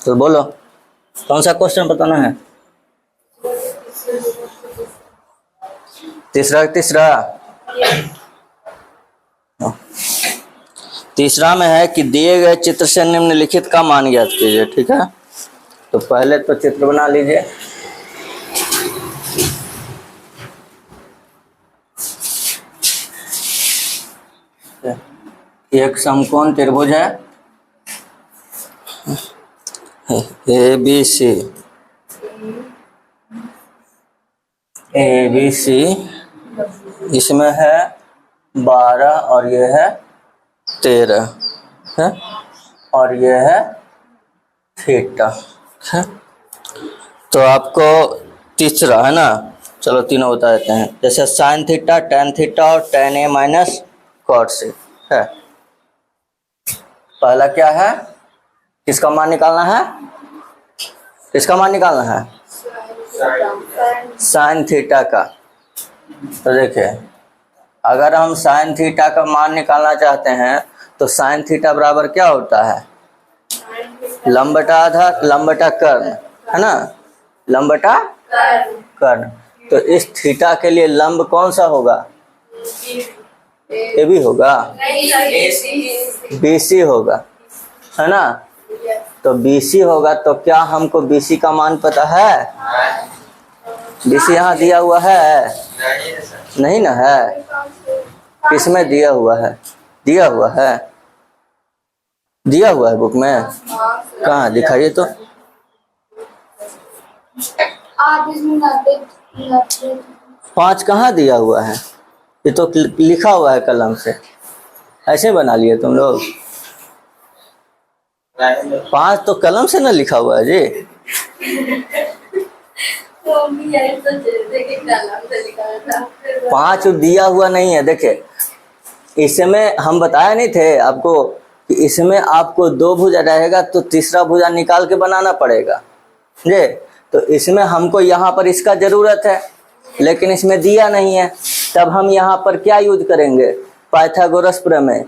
तो बोलो कौन सा क्वेश्चन बताना है? तीसरा तीसरा में है कि दिए गए चित्र से निम्नलिखित का मान ज्ञात कीजिए। ठीक है, तो पहले तो चित्र बना लीजिए। एक समकोण त्रिभुज है ABC, इसमें है 12 और ये है 13 है, और ये है थीटा है। तो आपको तीसरा है ना, चलो तीनों बता देते हैं। जैसे साइन थीटा, टेन थीटा और टेन ए माइनस कॉट सी है। पहला क्या है, किसका मान निकालना है? किसका मान निकालना है? साइन थीटा का। तो देखिए, अगर हम साइन थीटा का मान निकालना चाहते हैं तो साइन थीटा बराबर क्या होता है? लंब बटा आधार, लंब बटा कर्ण, है ना, लंब बटा कर्ण। तो इस थीटा के लिए लंब कौन सा होगा? ए बी होगा, BC होगा, है ना। तो BC होगा, तो क्या हमको BC का मान पता है? BC यहाँ दिया हुआ है? नहीं ना है, किसमें दिया हुआ है? दिया हुआ है, दिया हुआ है बुक में, कहाँ दिखाइए तो। 5 कहाँ दिया हुआ है? ये तो लिखा हुआ है कलम से, ऐसे बना लिए तुम लोग। 5 तो कलम से ना लिखा हुआ है जी। पांच दिया हुआ नहीं है। देखे, इसमें हम बताया नहीं थे आपको कि इसमें आपको 2 भुजा रहेगा तो तीसरा भुजा निकाल के बनाना पड़ेगा जी। तो इसमें हमको यहाँ पर इसका जरूरत है, लेकिन इसमें दिया नहीं है। तब हम यहाँ पर क्या यूज करेंगे? पाइथागोरस प्रमेय,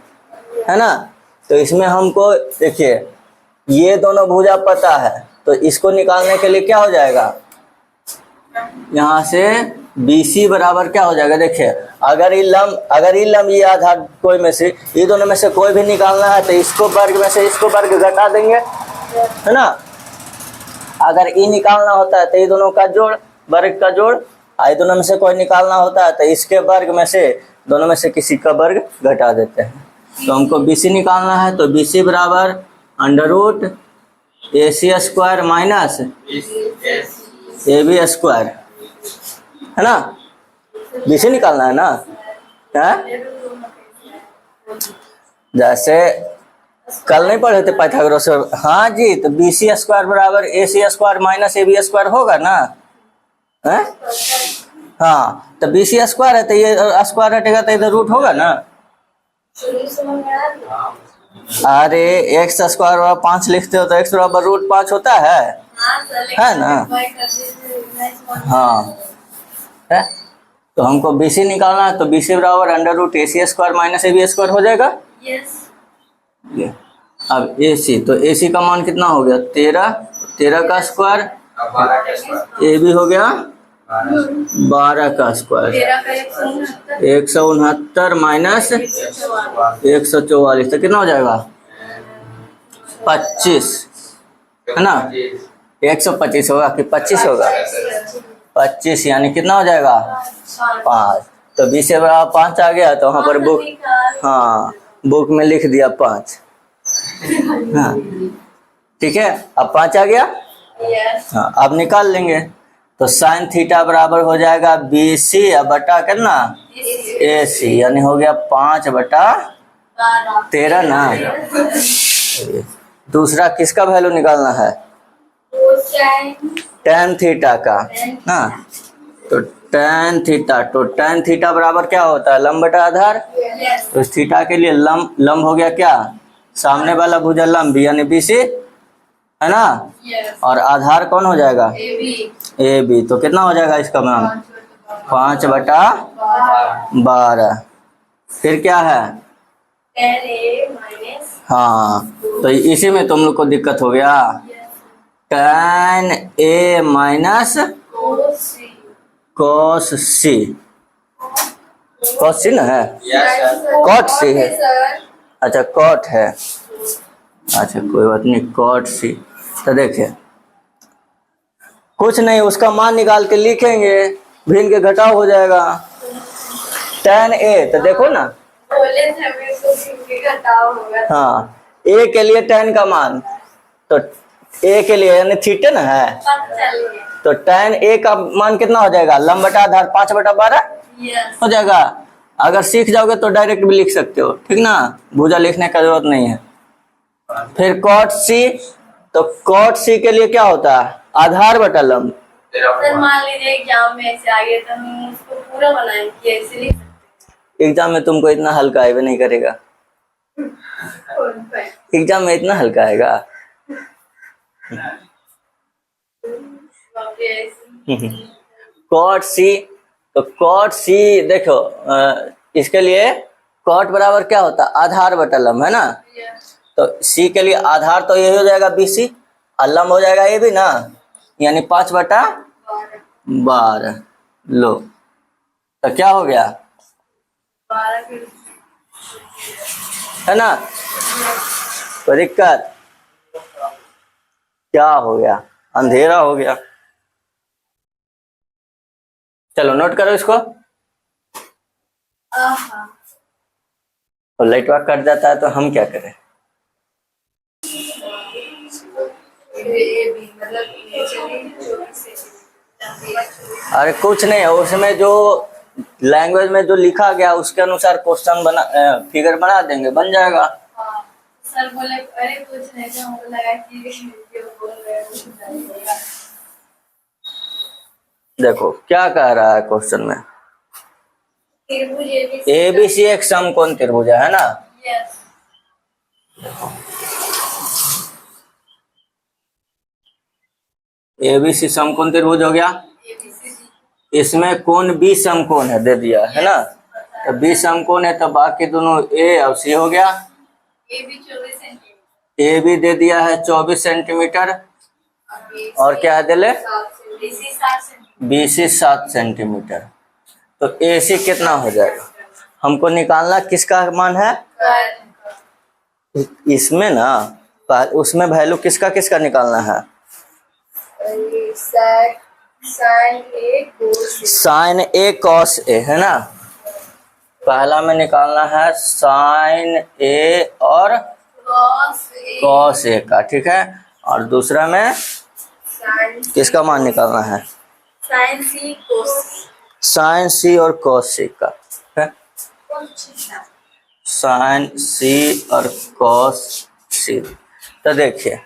है ना। तो इसमें हमको देखिए, ये दोनों भुजा पता है, तो इसको निकालने के लिए क्या हो जाएगा? यहाँ से BC बराबर क्या हो जाएगा? देखिए, अगर ये लंब ये आधार कोई में से, ये दोनों में से कोई भी निकालना है तो इसको वर्ग में से इसको वर्ग घटा देंगे, है ना। अगर ये निकालना होता है तो ये दोनों का जोड़, वर्ग का जोड़। ये दोनों में से कोई निकालना होता है तो इसके वर्ग में से दोनों में से किसी का वर्ग घटा देते हैं। तो हमको BC निकालना है, तो BC बराबर under root AC square minus AB square, है ना। BC निकालना है ना, है? जैसे कल नहीं पढ़े थे पाइथागोरस। हाँ जी, तो BC स्क्वायर बराबर AC square minus AB square होगा ना, है? हाँ, तो BC स्क्वायर है तो ये स्क्वायर हटेगा तो इधर रूट होगा ना। अरे x स्क्वायर बराबर 5 लिखते हो तो x बराबर रूट 5 होता है ना। हाँ है, तो हमको BC निकालना है, तो BC बराबर under root AC square minus AB square हो जाएगा। ये अब AC, तो AC का मान कितना हो गया? 13 का स्क्वायर, AB हो गया 12 का स्क्वायर, 169 माइनस 144, तो कितना हो जाएगा? 25, है ना। 125 होगा कि 25 होगा? 25, यानी कितना हो जाएगा? 5। तो 20 से बराबर 5 आ गया, तो वहाँ पर बुक में लिख दिया 5। हाँ ठीक है, अब 5 आ गया। हाँ, अब निकाल लेंगे। तो साइन थीटा बराबर हो जाएगा BC बटा कितना? AC, यानी हो गया 5 बटा 13 ना। दूसरा किसका वैल्यू निकालना है? टेन थीटा का ना। तो टेन थीटा बराबर क्या होता है? लंब बटा आधार। तो इस थीटा के लिए लंब हो गया क्या? सामने वाला भुजा लंब यानी BC, है ना। और आधार कौन हो जाएगा? AB। तो कितना हो जाएगा इसका मान? 5 बटा 12। फिर क्या है? हाँ, तो इसी में तुम लोग को दिक्कत हो गया। tan A minus cos C। cos C ना है, cot C है, अच्छा cot है, अच्छा कोई बात नहीं, cot C। तो देखिए कुछ नहीं, उसका मान निकाल के लिखेंगे, भिन्न के घटाव हो जाएगा। tan A, तो देखो ना, हाँ A के लिए tan का मान, तो A के लिए यानी थीटा ना है, तो tan A का मान कितना हो जाएगा, लंब बटा आधार 5/12 हो जाएगा। अगर सीख जाओगे तो डायरेक्ट भी लिख सकते हो, ठीक ना, भुजा लिखने का जरूरत नहीं है। फिर cot C, तो cot C के लिए क्या होता है, आधार बटा लंब। सर मान लीजिए एग्जाम में ऐसे आ गया तो हम उसको पूरा बनाएंगे, ऐसे लिख सकते एग्जाम में तुमको इतना हल्का आएगा नहीं करेगा, एग्जाम में इतना हल्का आएगा। cot C, तो cot C देखो इसके लिए cot बराबर क्या होता है, आधार बटा लंब है ना, तो C के लिए आधार तो यही हो जाएगा BC, और लंब हो जाएगा ये भी ना, यानी 5/12। लो तो क्या हो गया, 12 है ना, तो दिक्कत क्या हो गया, अंधेरा हो गया। चलो नोट करो इसको, तो लाइट वाक कट जाता है तो हम क्या करें, अरे कुछ नहीं है, उसमें जो लैंग्वेज में जो लिखा गया उसके अनुसार क्वेश्चन बना फिगर बना देंगे, बन जाएगा। सर बोले अरे कुछ नहीं, तो हमको लगा कि बोल रहे हैं। देखो क्या कह रहा है क्वेश्चन में, ABC एक समकोण त्रिभुज है ना, यस ABC समकोण त्रिभुज हो गया, इसमें कोण B समकोण है, दे दिया है ना, तो B समकोण है तो बाकी दोनों A और C हो गया। A भी दे दिया है 24 सेंटीमीटर, और क्या है दिले, BC 7 सेंटीमीटर, तो AC कितना हो जाएगा, हमको निकालना किसका मान है, इसमें ना उसमें वैल्यू किसका किसका निकालना है, साइन A cos A है ना, पहला में निकालना है साइन A और cos A का, ठीक है, और दूसरा में किसका मान निकालना है, साइन C और cos C का, है साइन C और cos C। तो देखिए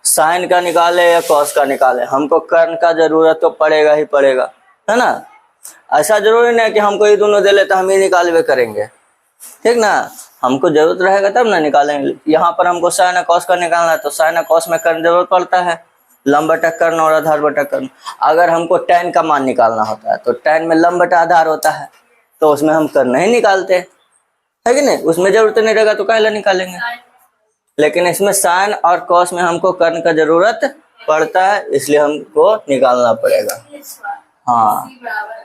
साइन का निकाले या cos का निकाले, हमको कर्ण का जरूरत तो पड़ेगा ही पड़ेगा, है ना, ऐसा जरूरी नहीं है कि हमको ये दोनों दे ले तो हम ही निकालवे करेंगे, ठीक ना, हमको जरूरत रहेगा तब ना निकालेंगे। यहाँ पर हमको साइन cos का निकालना है तो साइन cos में कर्ण जरूरत पड़ता है, लंब बटा कर्ण और आधार बटा कर्ण। अगर हमको tan का मान निकालना होता है तो tan में लंब बटा आधार होता है, तो उसमें हम कर्ण नहीं निकालते, है कि नहीं, उसमें जरूरत नहीं रहेगा तो काहे निकालेंगे, लेकिन इसमें साइन और cos में हमको कर्ण का जरूरत पड़ता है, इसलिए हमको निकालना पड़ेगा। हाँ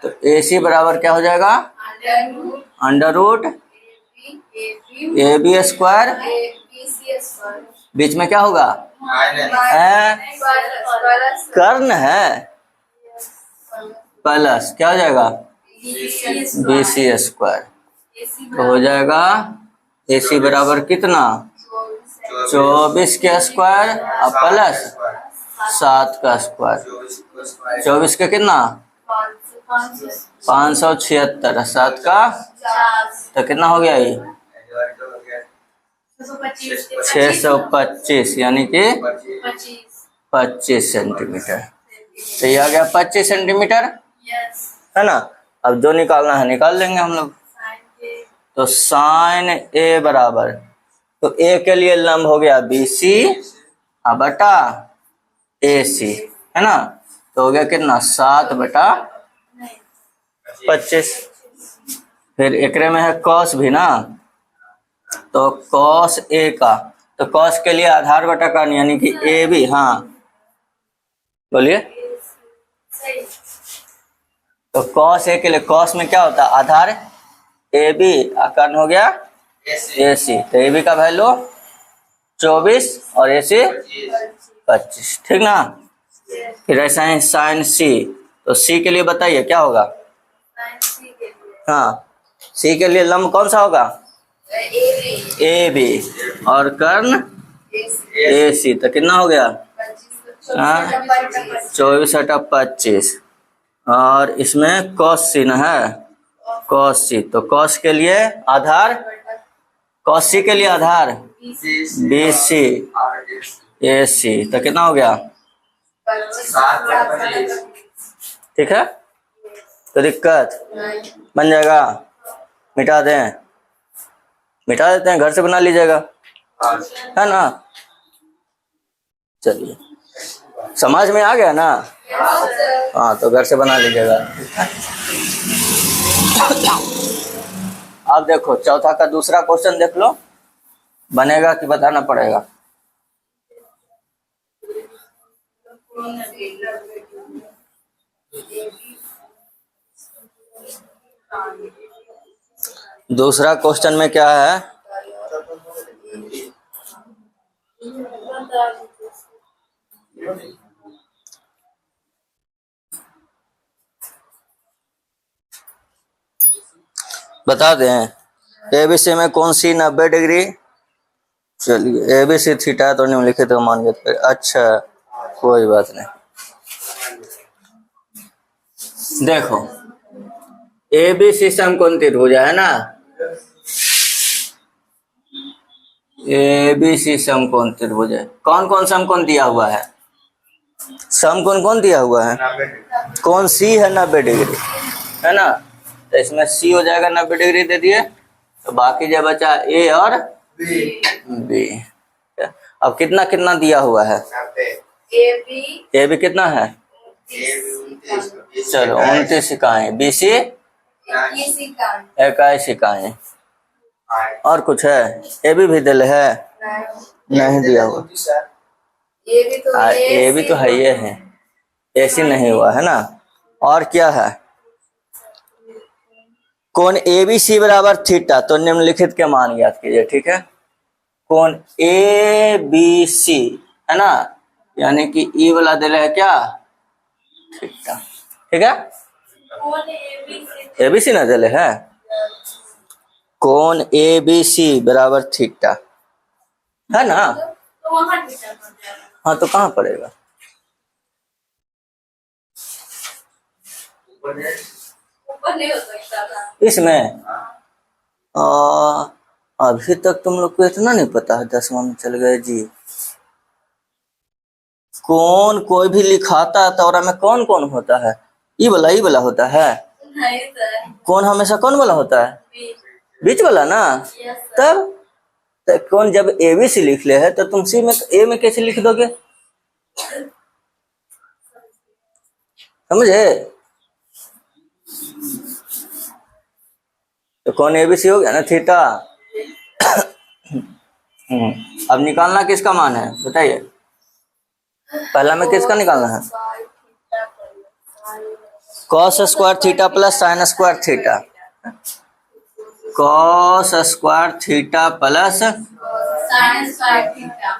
तो AC बराबर क्या हो जाएगा, अंडर रूट AB स्क्वायर, बीच में क्या होगा, कर्ण है, प्लस क्या हो जाएगा, BC स्क्वायर, तो हो जाएगा AC बराबर कितना, 24 के स्क्वायर और प्लस 7 का स्क्वायर, 24 का कितना 576, 7 का तो कितना हो गया ये 625, यानी कि 25 सेंटीमीटर, तो ये आ गया 25 सेंटीमीटर, है ना। अब जो निकालना है निकाल लेंगे हम लोग, तो साइन A बराबर, तो A के लिए लंब हो गया BC बटा AC, है ना, तो हो गया कितना 7/25। फिर एकरे में है cos भी ना, तो cos A का, तो cos के लिए आधार बटा कर्ण यानी कि AB, हाँ बोलिए। सही। तो कॉस ए के लिए कॉस में क्या होता है, आधार ए बी, कर्ण हो गया ए सी, तो ए बी का वैल्यू 24 और ए सी 25, ठीक ना। फिर ऐसा है साइन सी, तो सी के लिए बताइए क्या होगा। साइन सी के लिए हाँ, सी के लिए लंब कौन सा होगा, ए बी, और कर्ण ए सी, तो कितना हो गया, 24/25, और इसमें कॉस सी ना है, कॉस सी, तो कॉस के लिए आधार, कॉस सी के लिए आधार बी सी ए सी, तो कितना हो गया, ठीक है। तो दिक्कत बन जाएगा, मिटा दें, मिटा देते हैं, घर से बना लीजिएगा, है ना। चलिए, समझ में आ गया ना, हाँ, तो घर से बना लीजिएगा। अब देखो चौथा का दूसरा क्वेश्चन देख लो, बनेगा कि बताना पड़ेगा। दूसरा क्वेश्चन में क्या है, बता दें, एबीसी में कौन सी 90 डिग्री, चलिए एबीसी थीटा है तो निम्नलिखित मान गए, अच्छा कोई बात नहीं। देखो एबीसी समकोण त्रिभुज है ना, एबीसी समकोण त्रिभुज है, कौन कौन समकोण दिया हुआ है, समकोण कौन दिया हुआ है, कौन सी है 90 डिग्री, है ना। तो इसमें सी हो जाएगा 90 डिग्री दे दिए, तो बाकी जो बचा ए और बी। अब कितना कितना दिया हुआ है, ए बी कितना है, चलो 29 इकाई, बी सी 21 इकाई, और कुछ है, ए बी भी दिल है, नहीं दिया हुआ, ए बी तो है ये है, ए सी नहीं हुआ है ना। और क्या है, कोण ए बी सी बराबर थीटा, तो निम्नलिखित के मान ज्ञात कीजिए, ठीक है। कोण ए बी सी है ना, यानी कि ई वाला दिल है क्या, थीटा, ठीक है। ए बी सी ना दिल है, कोण ए बी सी बराबर थीटा, है ना। तो वहाँ थीटा बन जाएगा। हाँ, तो कहाँ पड़ेगा, ऊपर नहीं हो सकता था इसमें। अभी तक तुम लोग को इतना नहीं पता है, 10वां में चल गए जी। कौन कोई भी लिखाता है तो और में कौन कौन होता है, ई वाला होता है, नहीं सर, कौन हमेशा कौन वाला होता है, बीच वाला ना। Yes sir. तब तो कौन जब ए बी सी लिख ले है तो तुम सी में ए में कैसे लिख दोगे, समझे। तो कौन ए बी सी हो गया ना थीटा। अब निकालना किसका मान है बताइए, पहला में किसका निकालना है, cos square theta plus sine square theta, cos square theta plus sine square theta.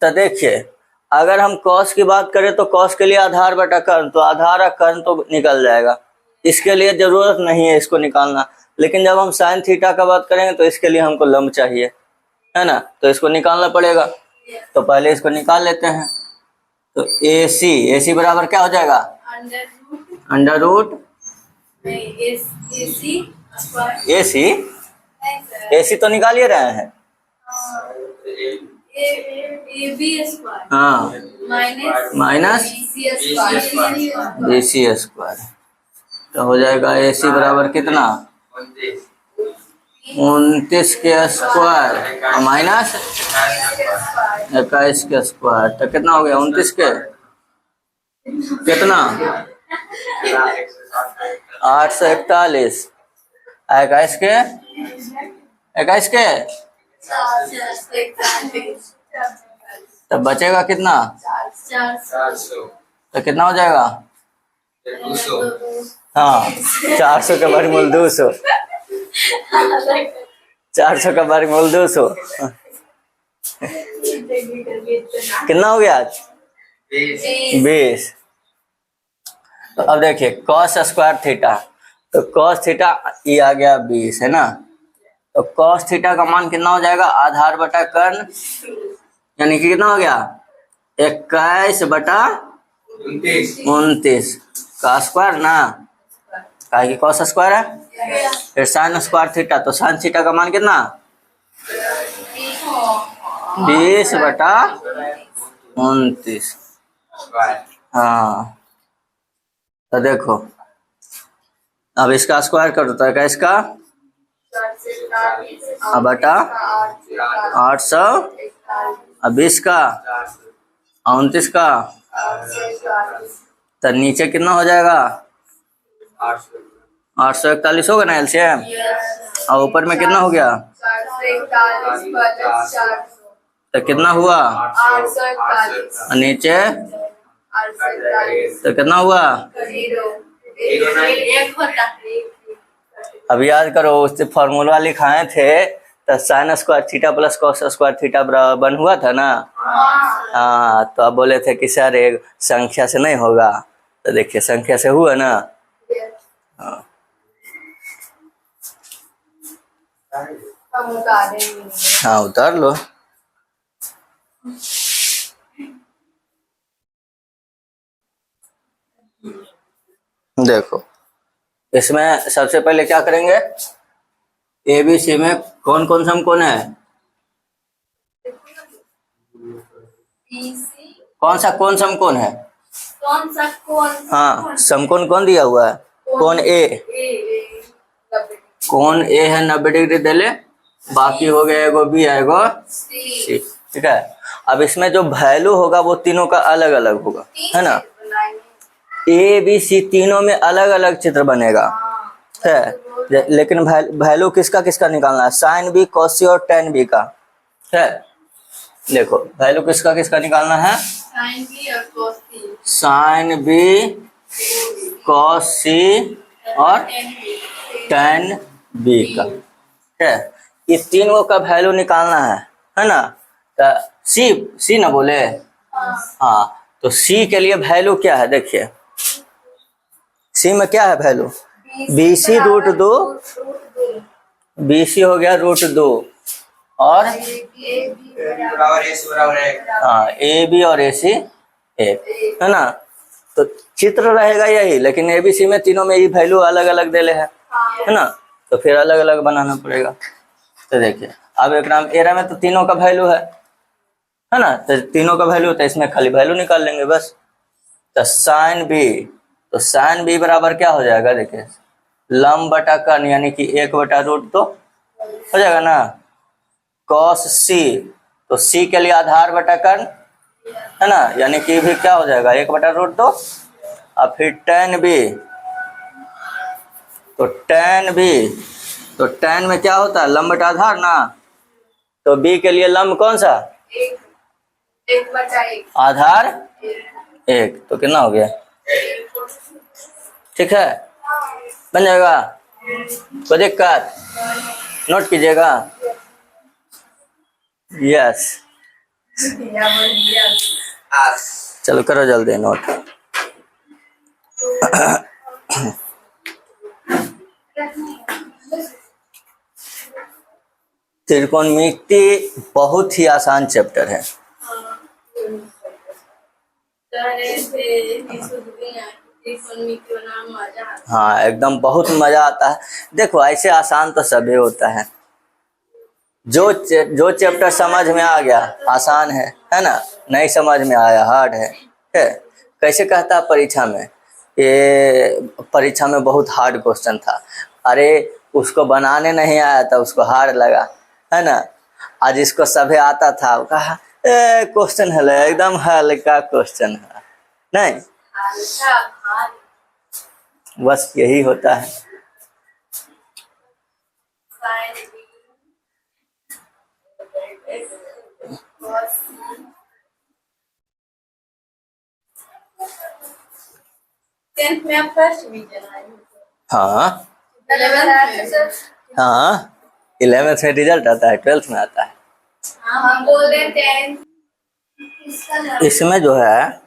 तो देखिए अगर हम कॉस की बात करें तो कॉस के लिए आधार बटा कर्ण, तो आधार और कर्ण तो निकल जाएगा, इसके लिए जरूरत नहीं है इसको निकालना। लेकिन जब हम साइन थीटा का बात करेंगे तो इसके लिए हमको लंब चाहिए, है ना, तो इसको निकालना पड़ेगा। तो पहले इसको निकाल लेते हैं। तो ए सी बराबर क्या हो जाएगा, अंडर रूट ए सी तो निकाल ही रहे हैं, हाँ, माइनस बी सी स्क्वायर, तो हो जाएगा ए सी बराबर कितना 29 के स्क्वायर माइनस 21 के स्क्वायर, तो कितना हो गया 29 के कितना 841, 21 के तब बचेगा कितना 400। तो कितना हो जाएगा? 200। हाँ, 400 का वर्गमूल 200। 400 का वर्गमूल 200 कितना हो गया आज? 20। तो अब देखिए कॉस स्क्वायर थीटा, तो कॉस थीटा ये आ गया 20 है ना। तो कॉस थीटा का मान कितना हो जाएगा? आधार बटा कर्ण, यानी कि कितना हो गया? 21/29 का स्क्वायर ना, का की कॉस स्क्वायर है। फिर साइन स्क्वायर थीटा, तो साइन थीटा का मान कितना? 20/29। हाँ, तो देखो अब इसका स्क्वायर करो तो क्या इसका बटा 800, अब इसका 29 का, तो नीचे कितना हो जाएगा? 841 होगा ना एलसीएम, और ऊपर में कितना हो गया? तो कितना हुआ? और नीचे तो कितना हुआ? अब याद करो उससे फॉर्मूला लिखाए थे, तो sine square theta plus cos square theta बराबर 1 हुआ था ना। हाँ, तो अब बोले थे कि सर एक संख्या से नहीं होगा, तो देखिए संख्या से हुआ ना। हाँ, हाँ उतार लो। देखो इसमें सबसे पहले क्या करेंगे, एबीसी में कौन कौन समकोण है? कौन सा कौन समकोण है? हाँ, समकोण कौन दिया हुआ है? कौन ए। कौन ए है 90 डिग्री दे ले, बाकी हो गया एगो बी एगो सी, ठीक है। अब इसमें जो वैल्यू होगा वो तीनों का अलग अलग होगा, है ना। ए बी सी तीनों में अलग अलग चित्र बनेगा, है। लेकिन वैल्यू किसका किसका निकालना है? साइन बी, कॉस सी और टेन बी का, है। देखो वैल्यू किसका किसका निकालना है? साइन बी, कॉस सी और टेन बी का, है। ये तीनों का वैल्यू निकालना है ना। तो सी ना बोले, हाँ, तो सी के लिए वैल्यू क्या है? देखिए सी में क्या है वैल्यू? BC √2, BC हो गया √2 और हाँ ए बी और AC 1, है ना। तो चित्र रहेगा यही, लेकिन ABC में तीनों में ये वैल्यू अलग अलग देले है ना, तो फिर अलग अलग बनाना पड़ेगा। तो देखिए अब एक नाम एरा में तो तीनों का वैल्यू है ना, तो तीनों का वैल्यू, तो इसमें खाली वैल्यू निकाल लेंगे बस। तो साइन बी, तो साइन बी बराबर क्या हो जाएगा? देखिए लंब बटा कर्ण, यानी कि 1/√2 हो जाएगा ना। कॉस सी, तो सी के लिए आधार बटा कर्ण, है ना, यानी कि भी क्या हो जाएगा? 1/√2। और फिर टेन बी, तो टेन बी, तो टेन में क्या होता है? लंब बटा आधार ना, तो बी के लिए लंब कौन सा? 1/1 आधार 1, तो कितना हो गया? ठीक है, बन जाएगा। कोई दिक्कत? नोट कीजिएगा। यस, चलो करो जल्दी नोट। त्रिकोणमिति बहुत ही आसान चैप्टर है। हाँ एकदम बहुत मजा आता है। देखो ऐसे आसान तो सभी होता है, जो चैप्टर समझ में आ गया आसान है ना, नहीं समझ में आया हार्ड है। कैसे कहता है परीक्षा में, ये परीक्षा में बहुत हार्ड क्वेश्चन था, अरे उसको बनाने नहीं आया था उसको हार्ड लगा, है ना। आज इसको सभी आता था, वो कहा क्वेश्चन है एकदम हल्का क्वेश्चन है, नहीं बस यही होता है। 10th में आप फर्स्ट डिवीजन आए हो? हाँ 11th हाँ, 11th में रिजल्ट आता है, 12th में आता है। हम बोल रहे 10th। इसमें जो है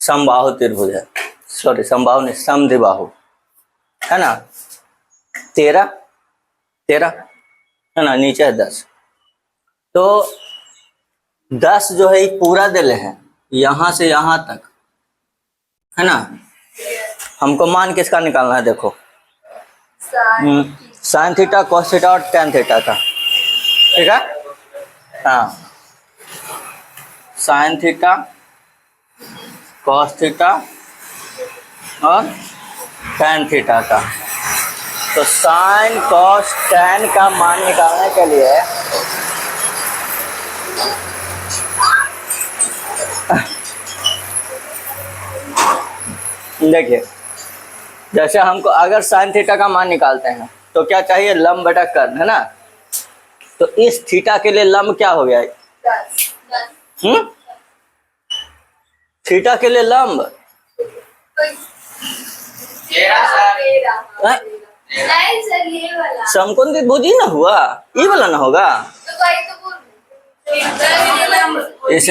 समबाहु त्रिभुज है, सॉरी समबाहु नहीं, समद्विबाहु है ना। 13 है ना, नीचे है 10। तो 10 जो है ये पूरा दिले हैं यहां से यहां तक, है ना। हमको मान किसका निकालना है, देखो साइन थीटा, कॉस थीटा और टेन थीटा का, ठीक है। हाँ, साइन थीटा, कॉस थीटा और टेन थीटा का। तो साइन कॉस टेन का मान निकालने के लिए देखिए, जैसे हमको अगर साइन थीटा का मान निकालते हैं तो क्या चाहिए, लंब बटा कर्ण, है ना। तो इस थीटा के लिए लंब क्या हो गया, 10। थीटा के लिए लंब 13 सर। नहीं सर, ये वाला समकोण त्रिभुज ही ना हुआ, ये वाला ना होगा। तो वही तो बोल रही हूँ।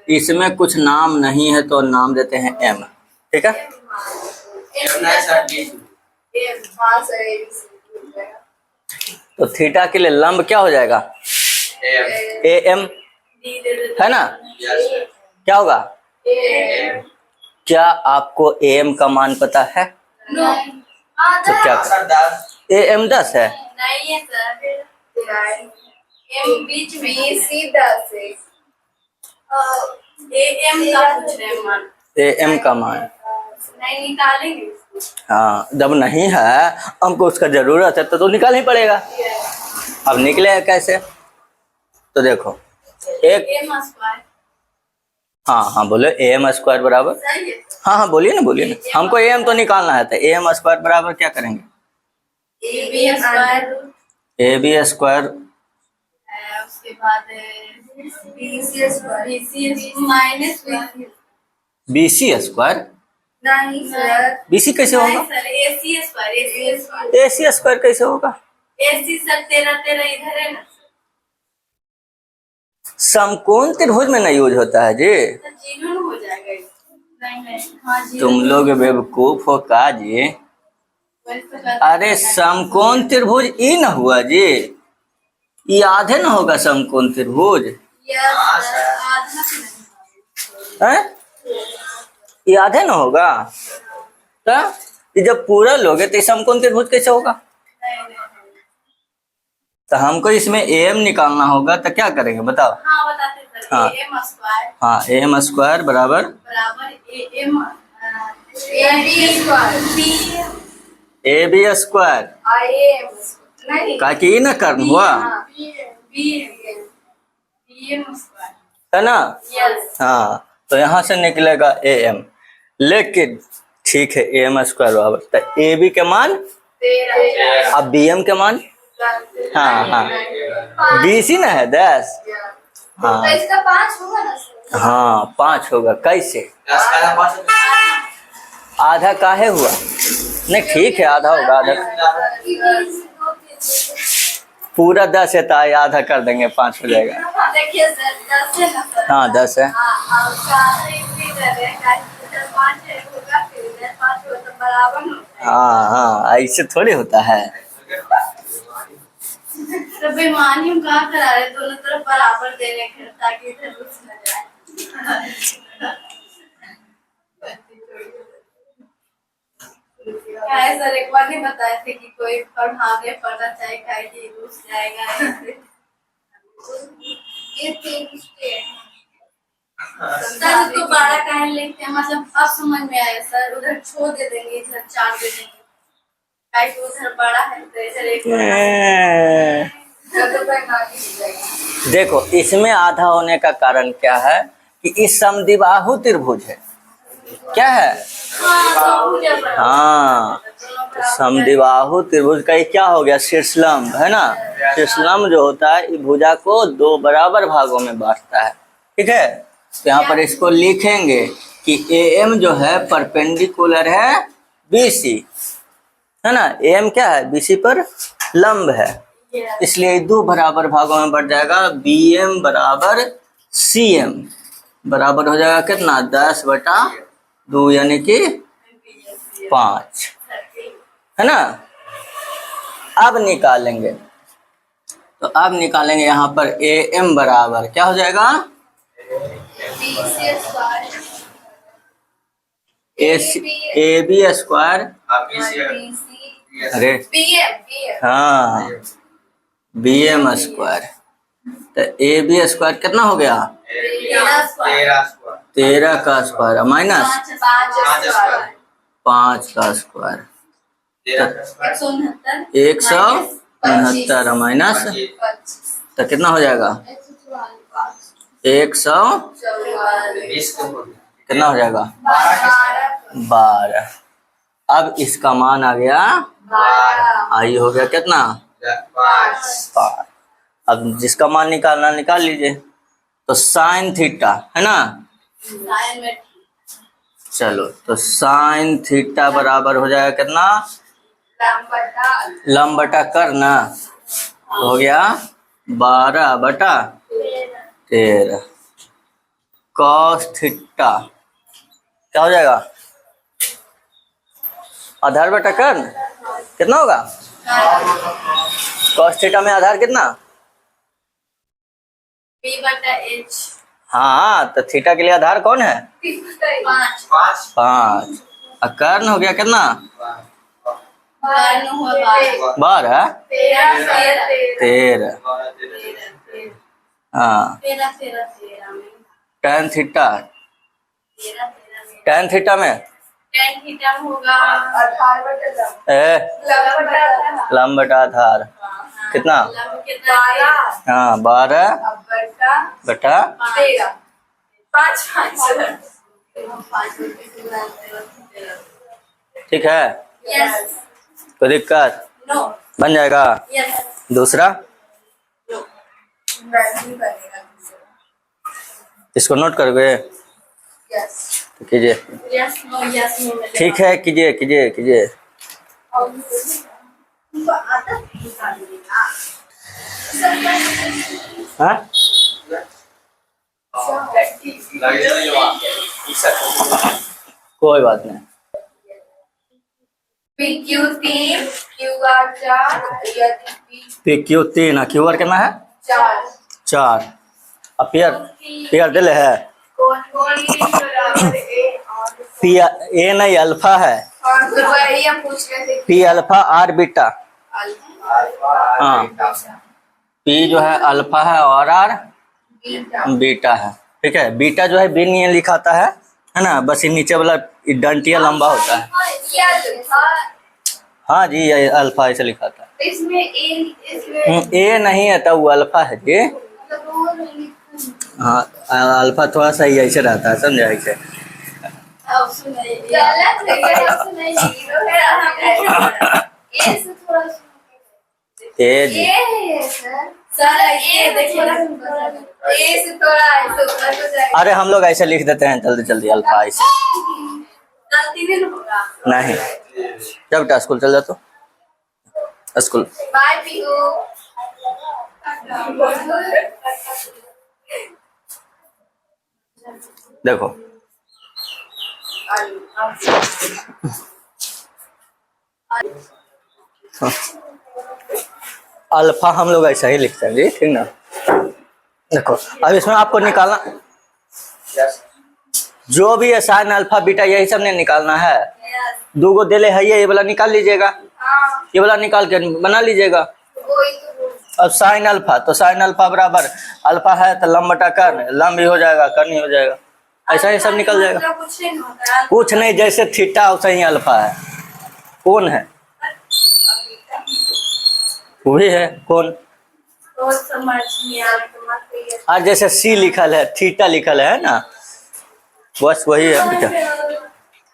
इसमें कुछ नाम नहीं है तो नाम देते हैं एम, ठीक है। नहीं सर, D। हाँ सर, ABC। तो थीटा के लिए लंब क्या हो जाएगा, M। ए एम, है ना। Yes। क्या होगा, क्या आपको ए एम का मान पता है, नो। तो क्या सर 10। ए एम 10 है। नहीं है सर, एम बीच में BC 10 है। AM का पूछ रहे हैं मान। ए एम का मान, नहीं निकालेंगे। हाँ, जब नहीं है हमको उसका जरूरत है तो निकाल ही पड़ेगा। अब निकलेगा कैसे, तो देखो एक, एम स्क्वायर हाँ बोले ए एम स्क्वायर बराबर, सही है। हाँ बोलिए ना, हमको ए एम तो निकालना है, तो ए एम स्क्वायर बराबर क्या करेंगे, AB square, A B square, उसके बाद BC square, BC minus B C square. नहीं सर, बी सी कैसे नहीं होगा, sir, AC square, AC square, A C square कैसे होगा। AC सर 13 इधर है ना समकोण त्रिभुज में ना यूज होता है जी, सर, जीरो हो जाएगा। नहीं हाँ जी, तुम लोग बेवकूफ हो का जी। अरे समकोण त्रिभुज ई ना हुआ जी, ये आधे ना होगा समकोण त्रिभुज, है ये आधे ना होगा। तो ये जब पूरा लोगे तो समकोण त्रिभुज कैसे होगा। तो हमको इसमें एम निकालना होगा, तो क्या करेंगे बताओ। हाँ बताते सर, हाँ। AM स्क्वायर हाँ, एम स्क्वायर बराबर बराबर AM AB square A B square, IAM नहीं का कि ना कर्म हुआ, BM स्क्वायर, है ना। यस। हाँ, तो यहाँ से निकलेगा ए एम, लेकिन ठीक है ए एम स्क्वायर बराबर, तो ए बी के मान, 13 अब बी एम के मान, हाँ बी सी ना है 10, हाँ तो इसका 5 होगा ना सर? हाँ 5 होगा। कैसे, 10 का 5 आधा काहे हुआ, नहीं ठीक है आधा होगा, आधा पूरा 10 है तो आधा कर देंगे, 5 हो जाएगा। देखिए सर, 10 है ना सर? हाँ 10 है, हाँ, उसका आधा इधर है, 5 है, होगा फिर 5 होगा तो बराबर होता है। हाँ ऐसे थोड़ी होता है। तो बेईमानी हम कहाँ करा रहे, दोनों तरफ बराबर दे रहे हैं ताकि इधर घुस न जाए। क्या है सर, एक बार नहीं बताए थे कि कोई पढ़ाने पढ़ना चाहिए खाएगी घुस जाएगा। ये सर तो बड़ा कहने लेते हैं, मतलब अब समझ में आया सर, उधर छोड़ दे देंगे, इधर 4 दे देंगे, उधर बड़ा है तो इधर एक देखो इसमें आधा होने का कारण क्या है कि इस समद्विबाहु त्रिभुज है, क्या है, हाँ समद्विबाहु त्रिभुज का ये क्या हो गया, शीर्षलंब, है ना। शीर्षलंब जो होता है ये भुजा को 2 बराबर भागों में बांटता है, ठीक है। तो यहाँ पर इसको लिखेंगे कि AM जो है परपेंडिकुलर है BC, है ना। AM क्या है, BC पर लंब है, इसलिए दो बराबर भागों में बढ़ जाएगा। BM बराबर CM बराबर हो जाएगा कितना, 10/2 यानी कि 5, है ना। अब निकालेंगे, तो अब निकालेंगे यहाँ पर AM बराबर क्या हो जाएगा, AB स्क्वायर, अरे हाँ BM स्क्वायर, तो AB स्क्वायर कितना हो गया, 13 का स्क्वायर माइनस 5 का स्क्वायर, 169 माइनस, तो कितना हो जाएगा 100, कितना हो जाएगा 12। अब इसका मान आ गया, आई हो गया कितना 5। अब जिसका मान निकालना निकाल लीजिए, तो साइन थीटा है ना, चलो तो साइन थीटा बराबर हो जाएगा कितना, लंब बटा कर ना, तो हो गया 12/13। कॉस थीटा क्या हो जाएगा, आधार बटा कर कितना होगा, कॉस थीटा में आधार कितना, B/H। हाँ तो थीटा के लिए आधार कौन है, 5। 5। कर्ण हो गया कितना, 12, 13। हाँ tan थीटा, tan थीटा में होगा लंब बटा आधार कितना, हाँ 12/13। ठीक है, कोई दिक्कत, बन जाएगा। दूसरा इसको नोट करोगे, तो कीजिए, ठीक है कीजिए कीजिए कीजिए। हाँ कोई बात नहीं, PQ 3 QR कितना है 4। अब पेयर दिले है, A नहीं अल्फा है, P अल्फा R बीटा, हाँ P जो है अल्फा है और R बीटा है। ठीक है, बीटा जो है बिन ये लिखाता है ना, बस ये नीचे वाला डंटिया लंबा होता है। हाँ जी ये अल्फा ऐसे लिखाता है, ए नहीं है तो वो अल्फा है जी। हाँ अल्फा थोड़ा सा ही ऐसे रहता है, समझे ऐसे। ए जी अरे हम लोग ऐसे लिख देते हैं जल्दी जल्दी अल्फा ऐसे, नहीं जब बेटा स्कूल चल जातो स्कूल। देखो अल्फा हम लोग ऐसा ही लिखते हैं जी, ठीक ना। देखो अब इसमें आपको निकालना जो भी है साइन अल्फा बीटा यही सब ने निकालना है। दो गो दिले है ये वाला निकाल लीजिएगा, ये वाला निकाल के बना लीजिएगा। अब साइन अल्फा, तो साइन अल्फा बराबर अल्फा है तो लंब बटा कर्ण, लंब ही हो जाएगा कर्ण ही हो जाएगा, ऐसा ही सब निकल जाएगा। कुछ नहीं, जैसे थीटा वैसे ही अल्फा है। कौन है वही है कौन, आज जैसे सी लिखल है थीटा लिखल है ना, बस वही है बेटा।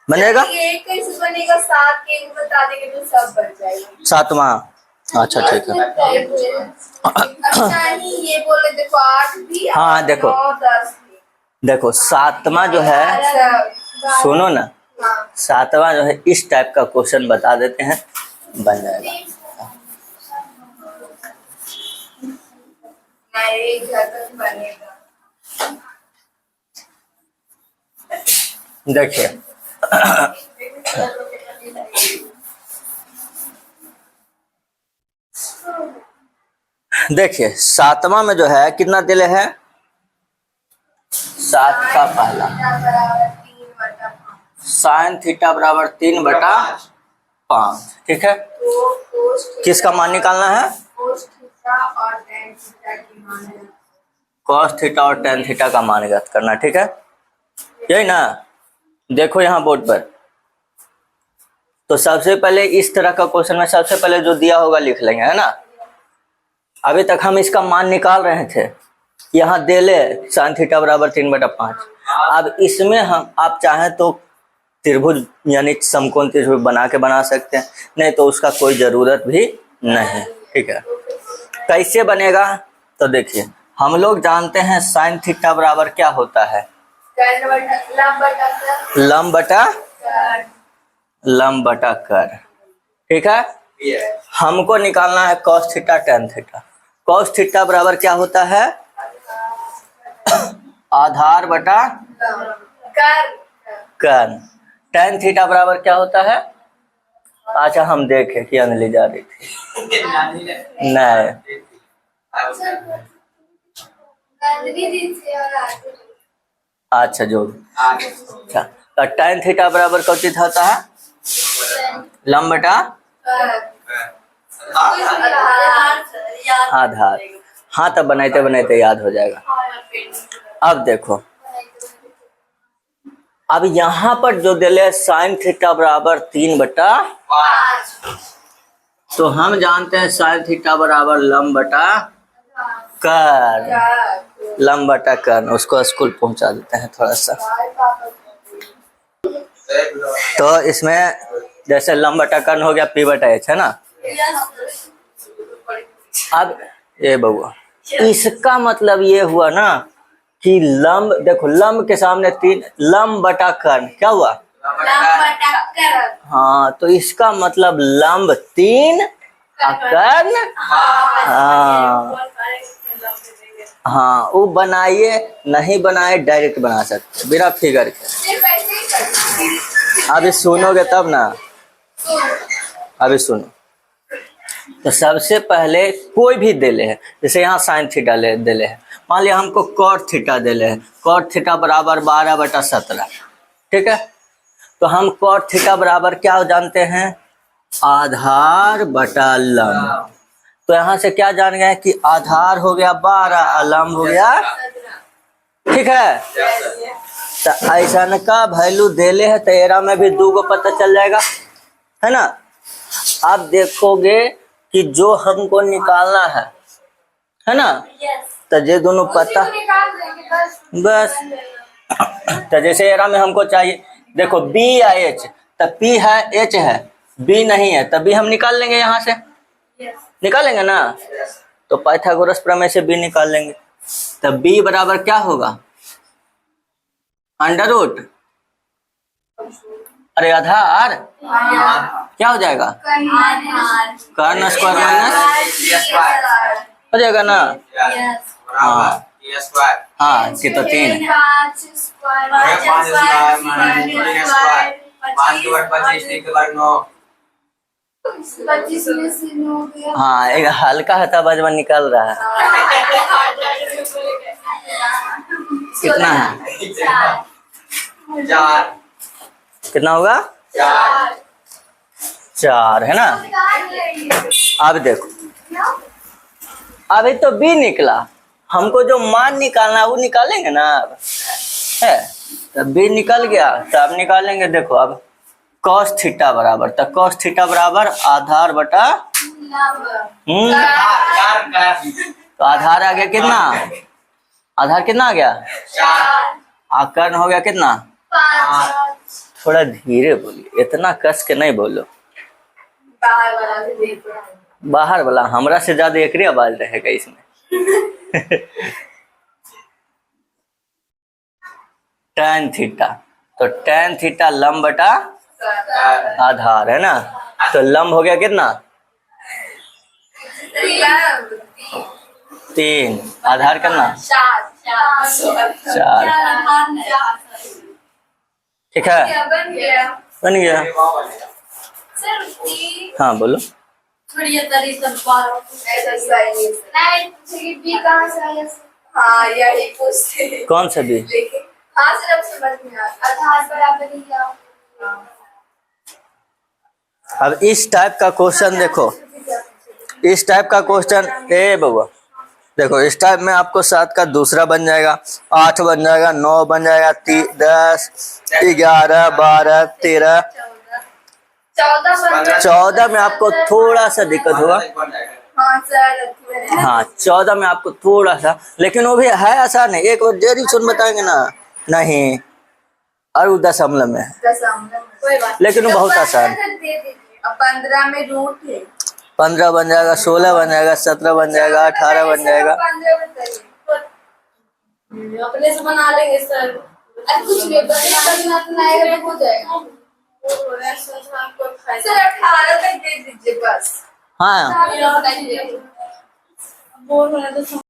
बनेगा कैसे बनेगा, 7 के बता देंगे तो सब बन जाएगा। 7वां, अच्छा ठीक है। अच्छा ये बोले देखो 8 भी, हाँ देखो 9 10 देखो 7वां जो है सुनो ना, हाँ। 7वां जो है इस टाइप का क्वेश्चन बता देते हैं, बन जाएगा। नहीं, घर पर बनेगा। देखिए देखिए 7वां में जो है कितना दिले है, 7 का पहला बराबर 3/5। साइन थीटा बराबर 3/5, ठीक है। तो cos थीटा किसका मान निकालना है, cos थीटा और tan थीटा की मान है। कॉस थीटा और टेन थीटा का मान ज्ञात करना, ठीक है, यही ना। देखो यहाँ बोर्ड पर, तो सबसे पहले इस तरह का क्वेश्चन में सबसे पहले जो दिया होगा लिख लेंगे, है ना। अभी तक हम इसका मान निकाल रहे थे, यहाँ दे ले साइन थीटा बराबर 3/5। अब इसमें हम आप चाहें तो त्रिभुज यानी समकोण त्रिभुज बना के बना सकते हैं, नहीं तो उसका कोई जरूरत भी नहीं, ठीक है। कैसे बनेगा, तो देखिए हम लोग जानते हैं साइन थीटा बराबर क्या होता है, लंब बटा कर, ठीक है। हमको निकालना है cos theta tan theta. Cos theta बराबर क्या होता है, आधार बटा कर्ण। टेन थीटा बराबर क्या होता है, अच्छा हम देखें कि अंजलि जा रही थी, नहीं, अच्छा जो अच्छा, तो टेन थीटा बराबर कौन चीज होता है, लंब बटा आधार। हाँ, तब बनाते बनाते याद हो जाएगा। अब देखो, अब यहाँ पर जो दिले साइन थीटा बराबर 3/5, तो हम जानते हैं साइन थीटा बराबर लंब बटा कर्ण, लंब बटा कर्ण। उसको स्कूल पहुंचा देते हैं थोड़ा सा। तो इसमें जैसे लंब बटा कर्ण हो गया P/H, है ना। अब ये बउआ, इसका मतलब ये हुआ ना कि लंब, देखो लंब के सामने 3, लंब बटा कर्ण क्या हुआ, हाँ, तो इसका मतलब लंब 3 कर्ण, हाँ, वो बनाइए नहीं बनाए डायरेक्ट बना सकते बिना फिगर के। अभी सुनोगे तब ना, अभी सुनो। तो सबसे पहले कोई भी देले है, जैसे यहाँ साइन थीटा देले है, मान लिया हमको कॉट थीटा देले है, कॉट थीटा बराबर 12/17, ठीक है। तो हम कॉट थीटा बराबर क्या जानते हैं, आधार बटा लंब। तो यहाँ से क्या जान गए कि आधार हो गया 12, लंब हो गया, ठीक है। तो ऐसा का वैल्यू देले है, तेरा में भी 2 को पता चल जाएगा, है ना। आप देखोगे कि जो हमको निकालना है ना, तो ये दोनों पता बस। तो जैसे एरा में हमको चाहिए, देखो B या H, तब P है H है, B नहीं है, तभी हम निकाल लेंगे, यहाँ से निकालेंगे ना। तो पाइथागोरस प्रमेय से B निकाल लेंगे, तब B बराबर क्या होगा, अंडर रूट, अरे आधार क्या हो जाएगा, कर्ण स्क्वायर माइनस हो जाएगा ना, हाँ कि तो 3, हाँ एक हल्का हल्का बजवा निकल रहा है। कितना है, 4, कितना होगा, 4 है ना। अब देखो, अभी तो B निकला, हमको जो मान निकालना है वो निकालेंगे ना, अब है तो B निकल गया, तो अब निकालेंगे। देखो अब cos थीटा बराबर, तो cos थीटा बराबर आधार बटा तो आधार आ गया कितना, आधार कितना आ गया, कर्ण हो गया कितना, थोड़ा धीरे बोलिए, इतना कस के नहीं बोलो। बाहर वाला हमरा से ज्यादा एकरी आवाज रहेगा इसमें। tan थीटा, तो tan थीटा लंब बटा आधार है ना। तो लंब हो गया कितना 3, आधार कितना 4। ठीक है बन गया बन गया। सर हाँ बोलो। थोड़ी तरी सब बात ऐसा सही नहीं पूछेगी बी कहाँ से आया हाँ यही पूछते कौन सा भी लेकिन हाँ सर अब समझ में आ आधार बराबर ही क्या अब इस टाइप का क्वेश्चन देखो, इस टाइप का क्वेश्चन ए बउआ देखो, इस टाइप में आपको 7 का दूसरा बन जाएगा, 8 बन जाएगा, 9 बन जाएगा, 10, 11, 12, 13, 14 में आपको थोड़ा सा दिक्कत होगा। हाँ सर हाँ 14 में आपको थोड़ा सा, लेकिन वो भी है आसान है। एक बार डेरी सुन बताएंगे ना नहीं, और वो दशमलव में है, कोई बात लेकिन वो बहुत आसान। 15 में रूट है 15 बन जाएगा, 16 बन जाएगा, 17 बन जाएगा, 18 बन जाएगा। अपने से बना लेंगे सर। कुछ नहीं बनाएगा हो जाएगा सर 18 तक दे दीजिए बस। हाँ बोल रहे तो